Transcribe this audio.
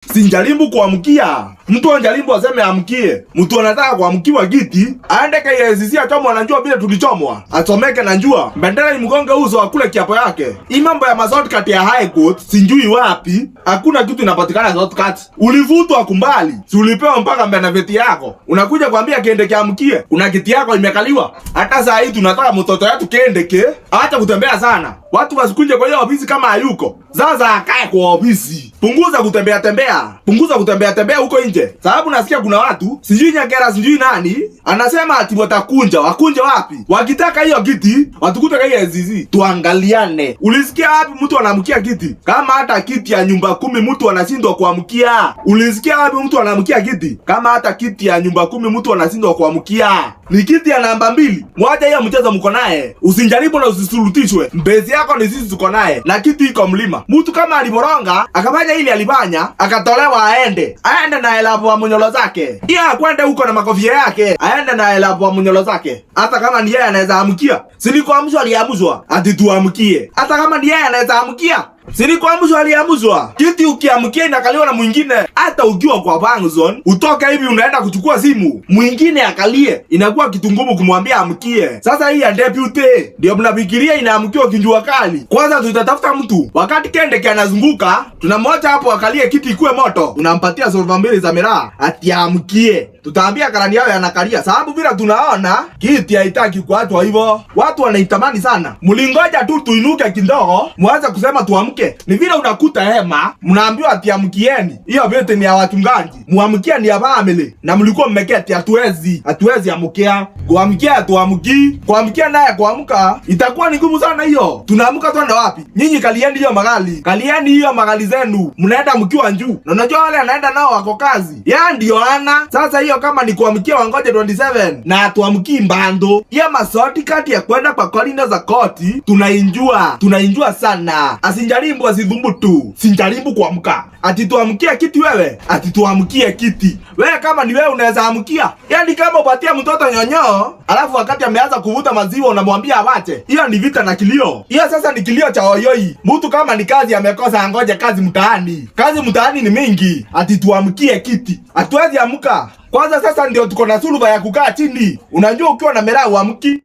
Sinjaribu kuamkia. Mtu anjaribu aseme amkie. Mtu anataka kuamkiwa kiti, aende KICC achomwa na njua vile tulichomwa. Asomeke na njua. Bendera imgonge uso akule kiapo yake. Hii mambo ya shortcut ya High Court sinjui wapi. Hakuna kitu inapatikana shortcut. Ulivutwa kumbali. Si ulipewa mpaka benefit yako. Unakuja kuambia kiende kiamkie. Kuna kiti yako imekaliwa. Hata saa hii tunataka mtoto yetu kiendeke. Acha kutembea sana. Watu wasikuje kwa hiyo ofisi kama hayuko. Sasa akae kwa ofisi. Punguza kutembea tembea. Punguza kutembea tembea huko nje. Sababu nasikia kuna watu, sijui Nyakera sijui nani, anasema ati watakunja. Wakunja wapi? Wakitaka hiyo kiti, watukute KICC. Tuangaliane. Ulisikia wapi mtu anamkia kiti? Kama hata kiti ya nyumba 10 mtu anashindwa kuamkia. Ulisikia wapi mtu anamkia kiti? Kama hata kiti ya nyumba 10 mtu anashindwa kuamkia. Ni kiti ya namba 2. Mwacha hiyo mchezo mko naye. Usinjaribu na usisulutishwe. Mbezi yako ni sisi tuko naye. Na kiti iko mlima. Mtu kama aliboronga, akafanya ili alifanya, akatolewa aende. Aende na elabu wa munyolo zake. Iya kwende huko na makofia yake. Aende na elabu wa munyolo zake. Hata kama ni yeye anaweza amkia. Silikuamshwa aliamshwa ati tuamkie. Hata kama ni yeye anaweza amkia. Silikuamshwa aliamshwa. Kiti ukiamkia inakaliwa na mwingine. Hata ukiwa kwa bank zone, utoka hivi unaenda kuchukua simu, mwingine akalie. Inakuwa kitu ngumu kumwambia amkie. Sasa hii ya deputy ndio mnafikiria inaamkiwa kinjua kali. Kwanza tutatafuta mtu. Wakati kende kianazunguka, tunamwacha hapo akalie kiti ikuwe moto. Tunampatia solva 2 za miraa ati amkie. Tutaambia karani yao yanakalia. Sababu bila tunaona kiti haitaki kuachwa hivyo. Watu wanaitamani sana. Mlingoja tu tuinuke kidogo, mwanze kusema tuamke. Ni vile unakuta hema, mnaambiwa ati amkieni. Hiyo vyote ni ya wachungaji. Muamkia ni ya family. Na mlikuwa mmeketi hatuwezi amkia. Kuamkia tuamki. Kuamkia naye kuamka itakuwa ni ngumu sana hiyo. Tunaamka twende wapi? Nyinyi kalieni hiyo magali. Kalieni hiyo magali zenu. Mnaenda mkiwa njuu. Na unajua wale anaenda nao wako kazi. Ya ndio ana. Sasa hiyo kama ni kuamkia wangoje 27 na tuamki mbando. Ya masoti kati ya kwenda kwa korina za koti tunainjua sana. Asinjaribu asidhumbutu. Sinjaribu kuamka. Ati tuamkia kiti wewe. Ati tuamkie kiti. Wewe kama ni wewe unaweza amkia. Yaani kama upatia mtoto nyonyo, alafu wakati ameanza kuvuta maziwa unamwambia awache. Hiyo ni vita na kilio. Hiyo sasa ni kilio cha oyoi. Mtu kama ni kazi amekosa angoje kazi mtaani. Kazi mtaani ni mingi. Ati tuamkie kiti. Hatuwezi amka. Kwanza sasa ndio tuko na suluba ya kukaa chini. Unajua ukiwa na miraa uamki.